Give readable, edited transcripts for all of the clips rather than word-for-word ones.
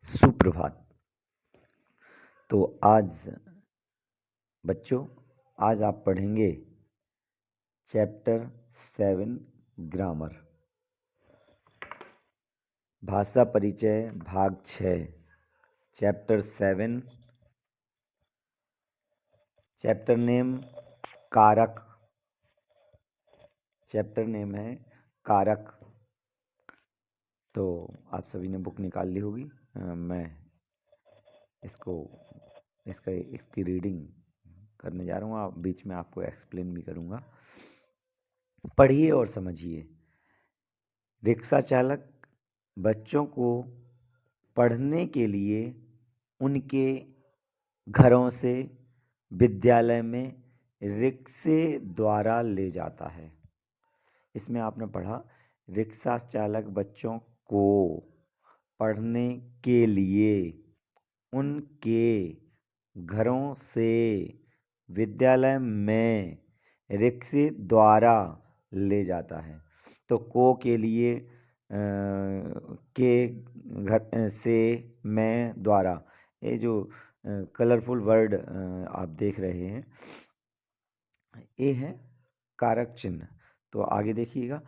सुप्रभात। तो बच्चों आज आप पढ़ेंगे चैप्टर 7 ग्रामर, भाषा परिचय भाग 6। चैप्टर 7, चैप्टर नेम कारक। चैप्टर नेम है कारक। तो आप सभी ने बुक निकाल ली होगी। मैं इसकी रीडिंग करने जा रहा हूँ। बीच में आपको एक्सप्लेन भी करूँगा। पढ़िए और समझिए। रिक्शा चालक बच्चों को पढ़ने के लिए उनके घरों से विद्यालय में रिक्शे द्वारा ले जाता है। इसमें आपने पढ़ा, रिक्शा चालक बच्चों को पढ़ने के लिए उनके घरों से विद्यालय में रिक्शे द्वारा ले जाता है। तो को के लिए के घर से मैं द्वारा, ये जो कलरफुल वर्ड आप देख रहे हैं, ये है कारक चिन्ह। तो आगे देखिएगा,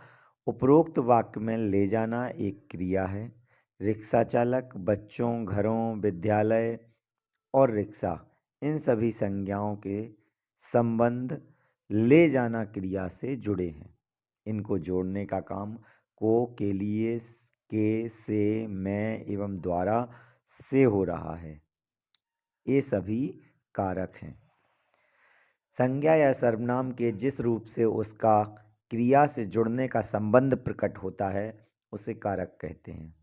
उपरोक्त वाक्य में ले जाना एक क्रिया है। रिक्शा चालक बच्चों, घरों, विद्यालय और रिक्शा, इन सभी संज्ञाओं के संबंध ले जाना क्रिया से जुड़े हैं। इनको जोड़ने का काम को के लिए के से मैं एवं द्वारा से हो रहा है। ये सभी कारक हैं। संज्ञा या सर्वनाम के जिस रूप से उसका क्रिया से जुड़ने का संबंध प्रकट होता है उसे कारक कहते हैं।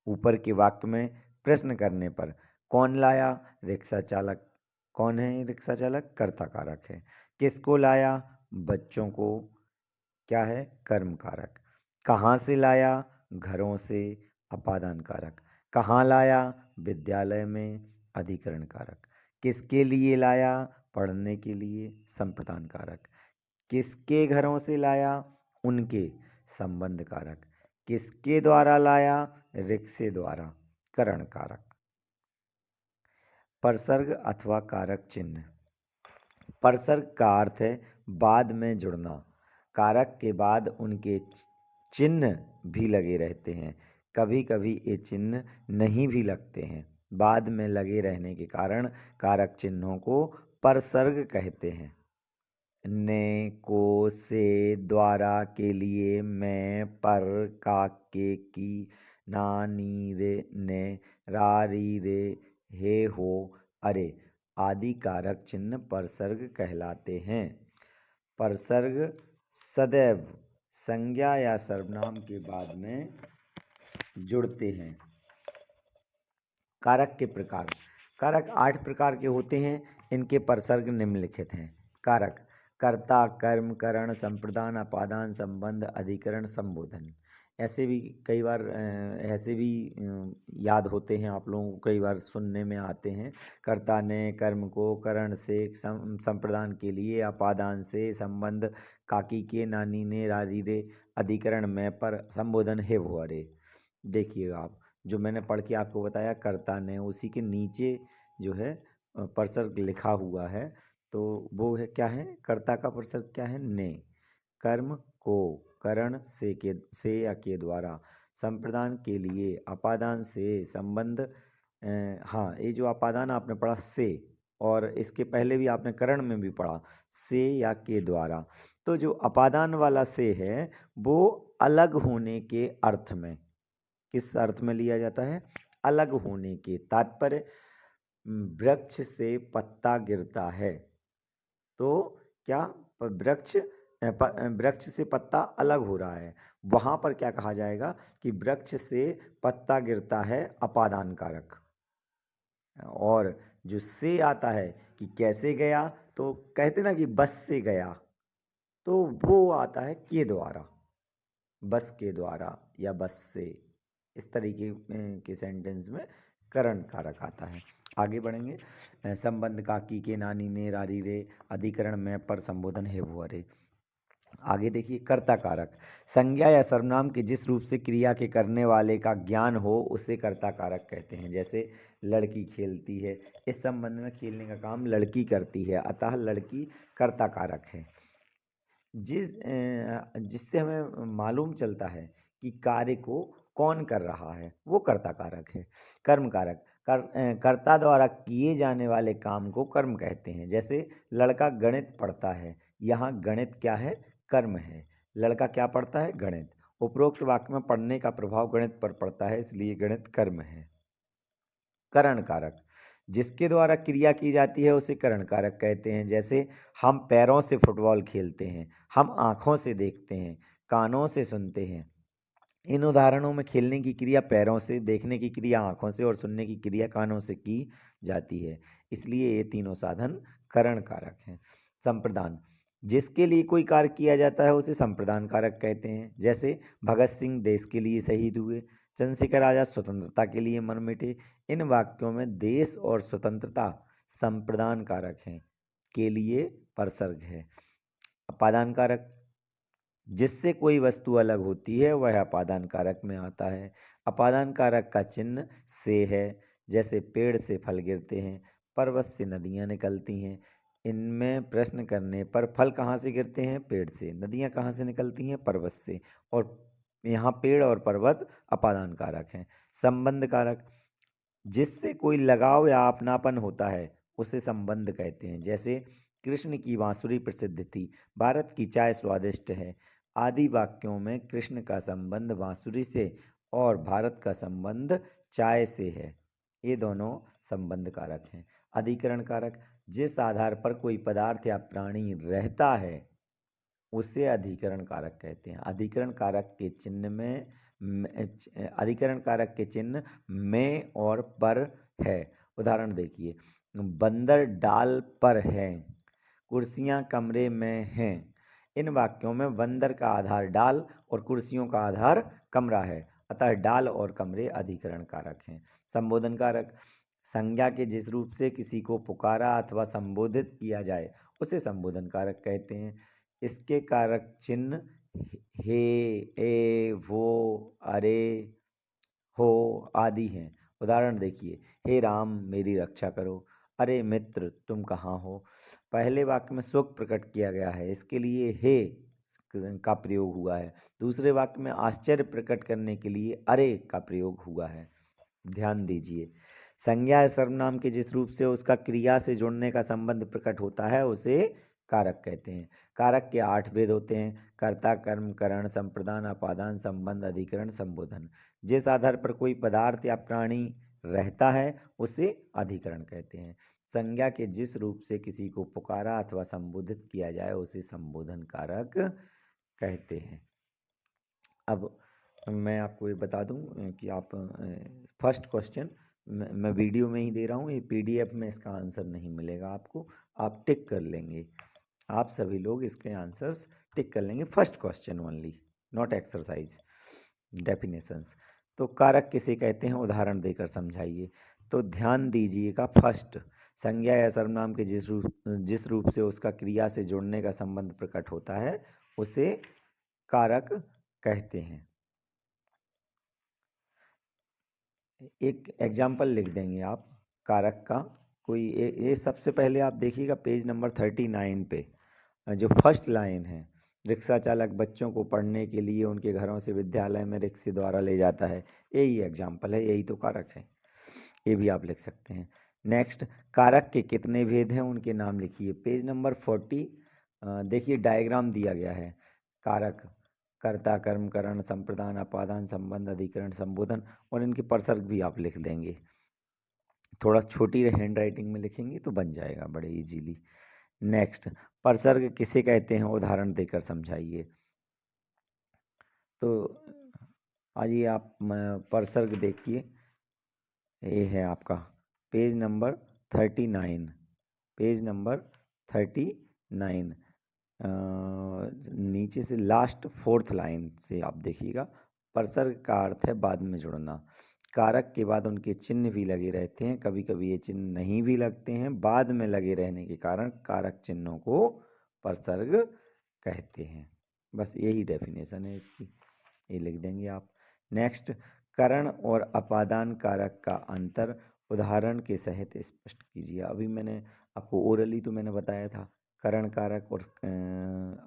ऊपर के वाक्य में प्रश्न करने पर कौन लाया? रिक्शा चालक। कौन है रिक्शा चालक? कर्ता कारक है। किसको लाया? बच्चों को। क्या है? कर्म कारक। कहाँ से लाया? घरों से। अपादान कारक। कहाँ लाया? विद्यालय में। अधिकरण कारक। किसके लिए लाया? पढ़ने के लिए। संप्रदान कारक। किसके घरों से लाया? उनके। संबंध कारक। किसके द्वारा लाया? रिक्शे द्वारा। करण कारक। परसर्ग अथवा कारक चिन्ह। परसर्ग का अर्थ है बाद में जुड़ना। कारक के बाद उनके चिन्ह भी लगे रहते हैं। कभी कभी ये चिन्ह नहीं भी लगते हैं। बाद में लगे रहने के कारण कारक चिन्हों को परसर्ग कहते हैं। ने, को, से, द्वारा, के लिए, मैं, पर, का, के, की, ना, नी, रे, ने, रा, री, रे, हे, हो, अरे आदि कारक चिन्ह परसर्ग कहलाते हैं। परसर्ग सदैव संज्ञा या सर्वनाम के बाद में जुड़ते हैं। कारक के प्रकार। कारक 8 प्रकार के होते हैं। इनके परसर्ग निम्नलिखित हैं। कारक: कर्ता, कर्म, करण, संप्रदान, अपादान, संबंध, अधिकरण, संबोधन। ऐसे भी कई बार याद होते हैं आप लोगों को, कई बार सुनने में आते हैं। कर्ता ने कर्म को, करण से, संप्रदान के लिए, अपादान से, संबंध काकी के, नानी ने, रारी रे, अधिकरण मैं, पर, संबोधन हे वो अरे। देखिएगा आप, जो मैंने पढ़ के आपको बताया कर्ता ने, उसी के नीचे जो है परसर्ग लिखा हुआ है। तो वो है, क्या है? कर्ता का परसर्ग क्या है? ने। कर्म को करण से या के द्वारा, संप्रदान के लिए, अपादान से, संबंध हाँ, ये जो अपादान आपने पढ़ा से, और इसके पहले भी आपने करण में भी पढ़ा से या के द्वारा। तो जो अपादान वाला से है वो अलग होने के अर्थ में, किस अर्थ में लिया जाता है? अलग होने के। तात्पर्य, वृक्ष से पत्ता गिरता है तो क्या वृक्ष से पत्ता अलग हो रहा है, वहां पर क्या कहा जाएगा कि वृक्ष से पत्ता गिरता है, अपादान कारक। और जो से आता है कि कैसे गया, तो कहते ना कि बस से गया, तो वो आता है के द्वारा, बस के द्वारा या बस से। इस तरीके के सेंटेंस में करण कारक आता है। आगे बढ़ेंगे। संबंध काकी के, नानी ने, रारी रे, अधिकरण में, पर, संबोधन हे वो अरे। आगे देखिए, कर्ता कारक। संज्ञा या सर्वनाम के जिस रूप से क्रिया के करने वाले का ज्ञान हो उसे कर्ता कारक कहते हैं। जैसे लड़की खेलती है, इस संबंध में खेलने का काम लड़की करती है, अतः लड़की कर्ता कारक है। जिससे हमें मालूम चलता है कि कार्य को कौन कर रहा है, वो कर्ता कारक है। कर्म कारक। कर्ता द्वारा किए जाने वाले काम को कर्म कहते हैं। जैसे लड़का गणित पढ़ता है, यहाँ गणित क्या है? कर्म है। लड़का क्या पढ़ता है? गणित। उपरोक्त वाक्य में पढ़ने का प्रभाव गणित पर पड़ता है, इसलिए गणित कर्म है। करण कारक। जिसके द्वारा क्रिया की जाती है उसे करण कारक कहते हैं। जैसे हम पैरों से फुटबॉल खेलते हैं, हम आँखों से देखते हैं, कानों से सुनते हैं। इन उदाहरणों में खेलने की क्रिया पैरों से, देखने की क्रिया आँखों से और सुनने की क्रिया कानों से की जाती है, इसलिए ये तीनों साधन करण कारक हैं। संप्रदान। जिसके लिए कोई कार्य किया जाता है उसे संप्रदान कारक कहते हैं। जैसे भगत सिंह देश के लिए शहीद हुए, चंद्रशेखर आजाद स्वतंत्रता के लिए मर मिटे। इन वाक्यों में देश और स्वतंत्रता संप्रदान कारक हैं, के लिए परसर्ग है। अपादान कारक। जिससे कोई वस्तु अलग होती है वह अपादान कारक में आता है। अपादान कारक का चिन्ह से है। जैसे पेड़ से फल गिरते हैं, पर्वत से नदियाँ निकलती हैं। इनमें प्रश्न करने पर फल कहाँ से गिरते हैं? पेड़ से। नदियाँ कहाँ से निकलती हैं? पर्वत से। और यहाँ पेड़ और पर्वत अपादान कारक हैं। संबंध कारक। जिससे कोई लगाव या अपनापन होता है उसे संबंध कहते हैं। जैसे कृष्ण की बांसुरी प्रसिद्ध थी, भारत की चाय स्वादिष्ट है। आदि वाक्यों में कृष्ण का संबंध बांसुरी से और भारत का संबंध चाय से है। ये दोनों संबंध कारक हैं। अधिकरण कारक। जिस आधार पर कोई पदार्थ या प्राणी रहता है उसे अधिकरण कारक कहते हैं। अधिकरण कारक के चिन्ह में अधिकरण कारक के चिन्ह में और पर है। उदाहरण देखिए, बंदर डाल पर है, कुर्सियां कमरे में हैं। इन वाक्यों में बंदर का आधार डाल और कुर्सियों का आधार कमरा है, अतः डाल और कमरे अधिकरण कारक हैं। संबोधन कारक। संज्ञा के जिस रूप से किसी को पुकारा अथवा संबोधित किया जाए उसे संबोधन कारक कहते हैं। इसके कारक चिन्ह हे, ए, वो, अरे, हो आदि हैं। उदाहरण देखिए, हे राम मेरी रक्षा करो, अरे मित्र तुम कहाँ हो। पहले वाक्य में शोक प्रकट किया गया है, इसके लिए हे का प्रयोग हुआ है। दूसरे वाक्य में आश्चर्य प्रकट करने के लिए अरे का प्रयोग हुआ है। ध्यान दीजिए, संज्ञा या सर्वनाम के जिस रूप से उसका क्रिया से जुड़ने का संबंध प्रकट होता है उसे कारक कहते हैं। कारक के 8 भेद होते हैं: कर्ता, कर्म, करण, संप्रदान, अपादान, संबंध, अधिकरण, संबोधन। जिस आधार पर कोई पदार्थ या प्राणी रहता है उसे अधिकरण कहते हैं। संज्ञा के जिस रूप से किसी को पुकारा अथवा संबोधित किया जाए उसे संबोधन कारक कहते हैं। अब मैं आपको ये बता दूं कि आप फर्स्ट क्वेश्चन मैं वीडियो में ही दे रहा हूँ, ये पीडीएफ में इसका आंसर नहीं मिलेगा आपको, आप टिक कर लेंगे। आप सभी लोग इसके आंसर्स टिक कर लेंगे, first question only, not exercise. Definitions. तो कारक किसे कहते हैं, उदाहरण देकर समझाइए। तो ध्यान दीजिएगा, फर्स्ट, संज्ञा या सर्वनाम के जिस रूप से उसका क्रिया से जुड़ने का संबंध प्रकट होता है उसे कारक कहते हैं। एक एग्जाम्पल लिख देंगे आप कारक का कोई। ये सबसे पहले आप देखिएगा पेज नंबर 39 पे, जो फर्स्ट लाइन है, रिक्शा चालक बच्चों को पढ़ने के लिए उनके घरों से विद्यालय में रिक्शे द्वारा ले जाता है। यही एग्जाम्पल है, यही तो कारक है, ये भी आप लिख सकते हैं। नेक्स्ट, कारक के कितने भेद हैं उनके नाम लिखिए। पेज नंबर 40 देखिए डायग्राम दिया गया है। कारक, कर्ता, कर्म, करण, संप्रदान, अपादान, संबंध, अधिकरण, संबोधन, और इनके परसर्ग भी आप लिख देंगे। थोड़ा छोटी हैंड राइटिंग में लिखेंगे तो बन जाएगा बड़े इजीली। नेक्स्ट, परसर्ग किसे कहते हैं, उदाहरण देकर समझाइए। तो आइए आप परसर्ग देखिए, ये है आपका पेज नंबर 39, पेज नंबर 39, नीचे से लास्ट फोर्थ लाइन से आप देखिएगा। परसर्ग का अर्थ है बाद में जुड़ना। कारक के बाद उनके चिन्ह भी लगे रहते हैं, कभी कभी ये चिन्ह नहीं भी लगते हैं, बाद में लगे रहने के कारण कारक चिन्हों को परसर्ग कहते हैं। बस यही डेफिनेशन है इसकी, ये लिख देंगे आप। नेक्स्ट, करण और अपादान कारक का अंतर उदाहरण के सहित स्पष्ट कीजिए। अभी मैंने आपको ओरली तो मैंने बताया था करण कारक और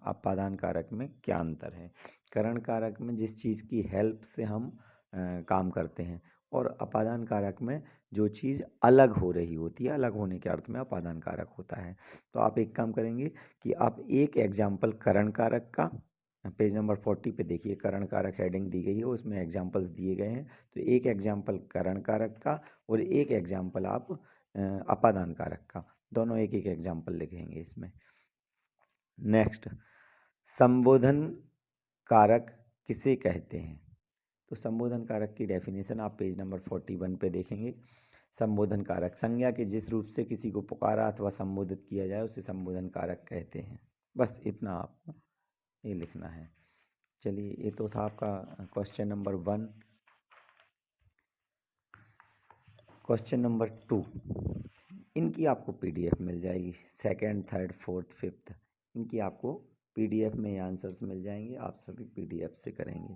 अपादान कारक में क्या अंतर है। करण कारक में जिस चीज़ की हेल्प से हम काम करते हैं, और अपादान कारक में जो चीज़ अलग हो रही होती है, अलग होने के अर्थ में अपादान कारक होता है। तो आप एक काम करेंगे कि आप एक एग्जाम्पल करण कारक का, पेज नंबर 40 पे देखिए, करण कारक हेडिंग दी गई है, उसमें एग्जाम्पल्स दिए गए हैं। तो एक एग्जाम्पल करण कारक का और एक एग्जाम्पल आप अपादान कारक का, दोनों एक एक एग्जाम्पल लिखेंगे इसमें। नेक्स्ट, संबोधन कारक किसे कहते हैं? तो संबोधन कारक की डेफिनेशन आप पेज नंबर 41 पे देखेंगे। संबोधन कारक, संज्ञा के जिस रूप से किसी को पुकारा अथवा संबोधित किया जाए उसे संबोधन कारक कहते हैं। बस इतना आपको ये लिखना है। चलिए, ये तो था आपका क्वेश्चन नंबर 1। क्वेश्चन नंबर 2, इनकी आपको पीडीएफ मिल जाएगी, सेकंड, थर्ड, फोर्थ, फिफ्थ, इनकी आपको पीडीएफ में आंसर्स मिल जाएंगे, आप सभी पीडीएफ से करेंगे।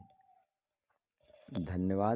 धन्यवाद।